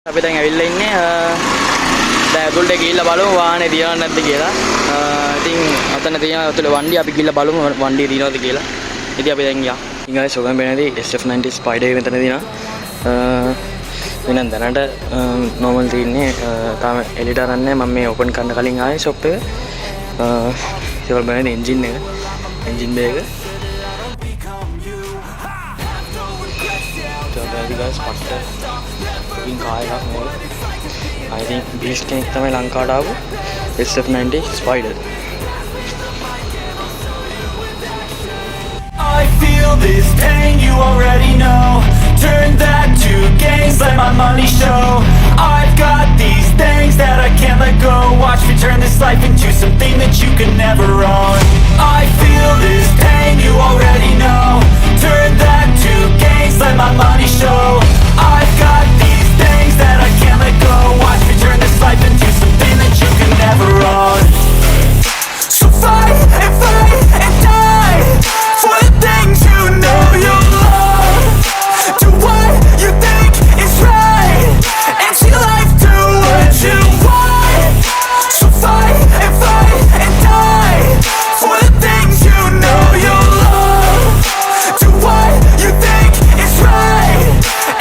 අපි දැන් ඇවිල්ලා ඉන්නේ දැන් ඇතුළට ගිහිල්ලා බලමු වාහනේ තියනවද නැද්ද කියලා. ඉතින් අතන තියෙන ඇතුළේ වණ්ඩිය අපි ගිහිල්ලා බලමු වණ්ඩිය තියනවද කියලා. ඉතින් අපි දැන් ගියා. ඉතින් guys ඔයගොල්ලන් බලන්නේ SF90 Spider එක මෙතන තියෙනවා. වෙනන් දැනට normal තියෙන්නේ තාම එලිට අරන් නැහැ. මම මේ open කරන්න කලින් ආයේ shop එක. ඒවල බලන්නේ engine එක. engine bay එක. ඊට guys පට්ට ඉන් කාර් එකක් නේ. I think beast කෙනෙක් තමයි ලංකාවට ආපු SF90 Spider. I feel this pain, you already know. Turn that to gains, let my money show. I've got these things that I can't let go. Watch me turn this life into something that you could never own. I feel this pain, you already know. Turn that to gains, let my money show. I've got these things that I can't let go. Watch me turn this life into something that you could never own. So fight and die for the things you know you love. Do what you think is right and see life do what you want. So fight and die for the things you know you love. Do what you think is right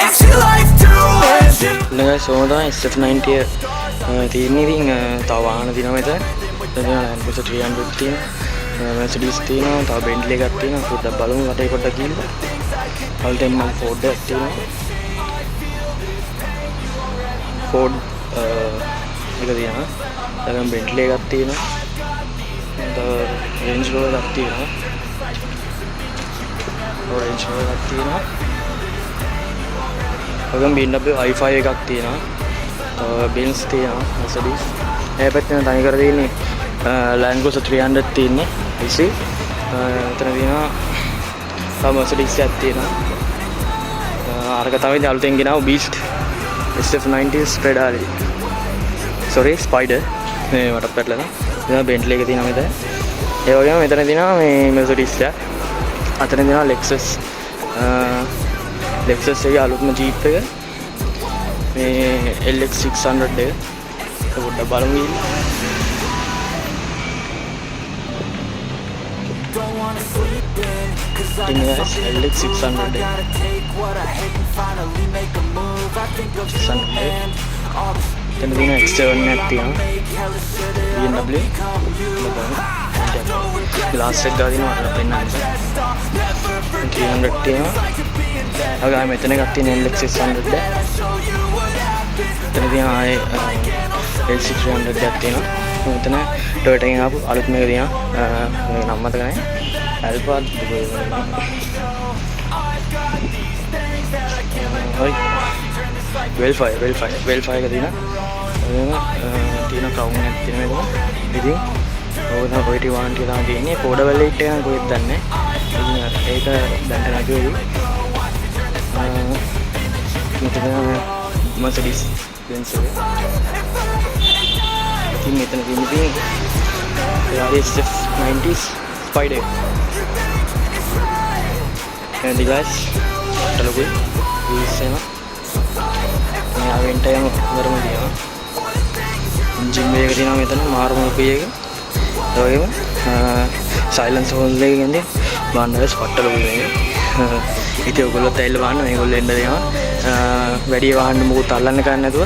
and see life do what you want. Guys, so තමයි SF90 තියෙන්නේ. ඉතින් තව වාහන දිනවා මෙතන. Land Cruiser 300 තියෙනවා. Mercedes තියෙනවා. තව Bentley එකක් තියෙනවා. පොඩ්ඩක් බලමු වටේ පොඩ්ඩක් ගිහින්. Alten Ford එකක් තියෙනවා. Ford එක තියෙනවා. ඊළඟ Bentley එකක් තියෙනවා. තව Range Rover එකක් තියෙනවා. Range Rover එකක් තියෙනවා. ඊළඟ BMW i5 එකක් තියෙනවා. තව Benz තියෙනවා. Mercedes. ඒ පැත්තෙන් තනි කර තියෙන්නේ Land Cruiser 300 තියෙන්නේ. ඉසි. එතන තියෙනවා තව Mercedes එකක් තියෙනවා. අරක තමයි අලුතෙන් ගෙනාව Beast SF90 Spider. Sorry Spider. මේ මට පැටලෙනවා. එතන Bentley එක තියෙනවා මෙතන. ඒ වගේම මෙතන තියෙනවා මේ Mercedes එක. අතන තියෙනවා Lexus. Lexus එකේ අලුත්ම Jeep එක. මේ LX600 එක. ඒක පොඩ්ඩක් බලමු ඉන්න. Ini guys, LX600 dan ini X7 net ya, BMW, glass set dari mana ada penan, 300 ya, agak metene katin LX600 deh, dan ini LX300 katin, metene Toyota yang aku alut mereka dia, nama tu kan? Alfa Well5 ka dina tina crown එක තියෙන මේක ඉතින් ඕක තමයි ඔය ටි වාරන්ටි තමයි තියෙන්නේ පොඩවල ඉට එක කොහෙද දන්නේ ඉතින් ඒක දැන් නැගුවේ මෙතන Mercedes Benz එක ඉතින් මෙතන තියෙන්නේ SF90 Spider and the guys telugu isena මේ ආවෙන්ට යම වරම දිනවා engine bay එක දිනවා මෙතන මාරු මොකී එක ඒ වගේම silence hole එකේ ගන්නේ බාන්නස් පට්ටලු මේක ඉතින් ඔයගොල්ලෝ තැල්ල බාන්න මේගොල්ලෝ එන්න දෙනවා වැඩි වාහන මොකද අල්ලන්න ගන්න නැතුව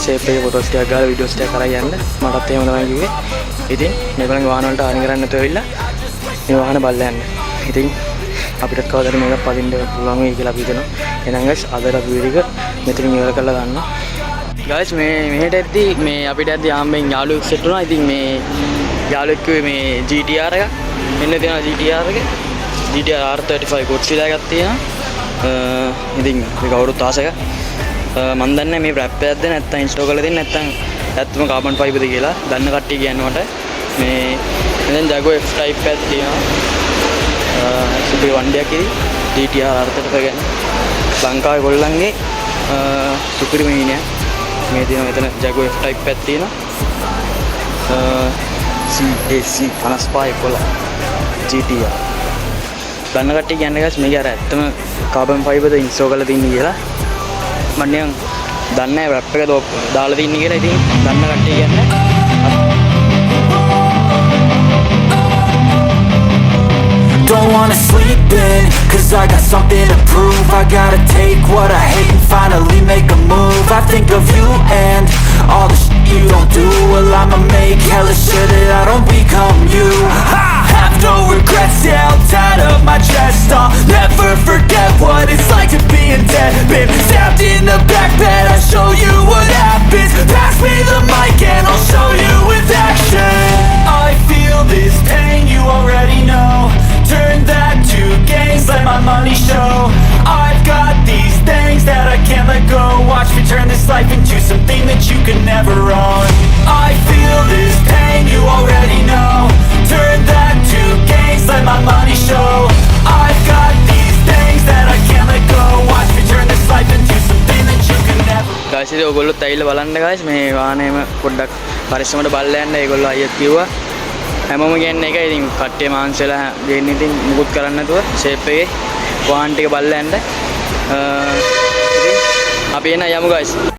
සේෆ් එකේ ෆොටෝස් ටිකක් ගාලා වීඩියෝස් ටිකක් කරලා යන්න මටත් එහෙම තමයි කිව්වේ ඉතින් මේගොල්ලන්ගේ වාහන වලට ආනි කරන්න නැතුව ඇවිල්ලා මේ වාහන බලලා යන්න ඉතින් අපිට කවදාද මේක පදින්න පුළුවන් වෙයි කියලා අපි හිතනවා. එහෙනම් guys අද අපි වීඩියෝ එක මෙතනින් ඉවර කරලා ගන්නවා. guys මේ මෙහෙට ඇද්දි මේ අපිට ඇද්දි ආම්බෙන් යාළුවෙක් සෙට් වුණා. ඉතින් මේ යාළුවෙක් කිව්වේ මේ GTR එක මෙන්න තියෙනවා GTR එක. GTR R35 Godzilla එකක් තියෙනවා. ඉතින් මේක අවුරුදු 16ක. මම දන්නේ මේ රැප් එකක්ද නැත්නම් ඉන්ස්ටෝල් කරලා දෙන්නේ නැත්නම් ඇත්තම කාබන් ෆයිබර්ද කියලා. දන්න කට්ටිය කියන්නේ මට මේ දැන් Jaguar F-Type එකක් තියෙනවා. සුපිරි වණ්ඩියක් ඉරි GTR R35 ගැන ලංකාවේ ගොල්ලන්ගේ සුපිරි මීනියක් මේ තියෙනවා මෙතන Jaguar F-Type එකක් තියෙනවා CAC 55 11 GTR දන්න කට්ටිය කියන්නේ guys මේක අර ඇත්තම කාබන් ෆයිබර්ද ඉන්ස්ටෝල් කරලා තින්නේ කියලා මම නිකන් දන්නේ නැහැ රැප් එක දාලා තින්නේ කියලා. ඉතින් දන්න කට්ටිය කියන්නේ don't wanna sleep in, cause I got something to prove. I gotta take what I hate and finally make a move. I think of you and all the shit you don't do. Well, I'ma make hella sure that I don't become you. I have no regrets, yeah, I'll tie up my chest. I'll never forget what it's like to be in debt. Been stabbed in the back bed, I'll show you what happens. Pass me the mic and I'll show you with action. I feel this pain, you already know. Turn that to gains, let my money show. I've got these things that I can't let go. Watch me turn this life into something that you can never own. I feel this pain, you already know. Turn that to gains, let my money show. I've got these things that I can't let go. Watch me turn this life into something that you can never own. guys ඉතින් ඔයගොල්ලොත් ඇවිල්ලා බලන්න guys මේ වාහනේම පොඩ්ඩක් පරිස්සමට බලලා යන්න. ඒගොල්ලෝ අයියත් කිව්වා හැමෝම කියන්නේ එකයි. ඉතින් කට්ටිය මාන්ස් වෙලා ගේන්නේ ඉතින් මුකුත් කරන්න නැතුව ෂේප් එකේ වාහන ටික බලලා යන්න. ඉතින් අපි එන යමු guys.